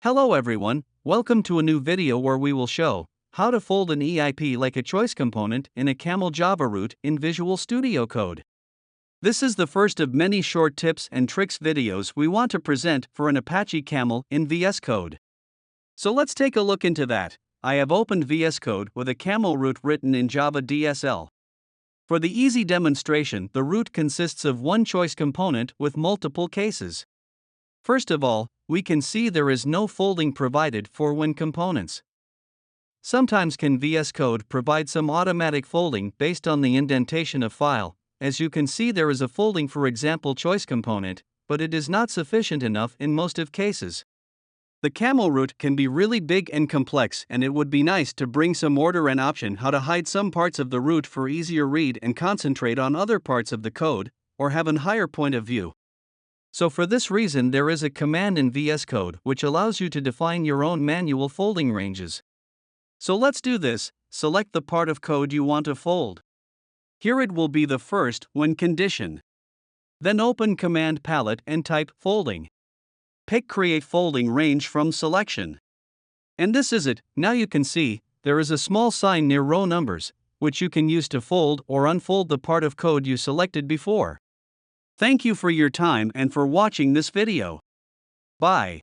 Hello everyone, welcome to a new video where we will show how to fold an EIP like a choice component in a Camel Java root in Visual Studio Code. This is the first of many short tips and tricks videos we want to present for an Apache Camel in VS Code. So let's take a look into that. I have opened VS Code with a Camel root written in Java DSL. For the easy demonstration, the root consists of one choice component with multiple cases. First of all, we can see there is no folding provided for when components. Sometimes VS Code provide some automatic folding based on the indentation of file. As you can see, there is a folding for example choice component, but it is not sufficient enough in most of cases. The Camel root can be really big and complex, and it would be nice to bring some order and option how to hide some parts of the root for easier read and concentrate on other parts of the code, or have a higher point of view. So for this reason there is a command in VS Code which allows you to define your own manual folding ranges. So let's do this. Select the part of code you want to fold. Here it will be the first when condition. Then open command palette and type folding. Pick create folding range from selection. And this is it. Now you can see there is a small sign near row numbers, which you can use to fold or unfold the part of code you selected before. Thank you for your time and for watching this video. Bye.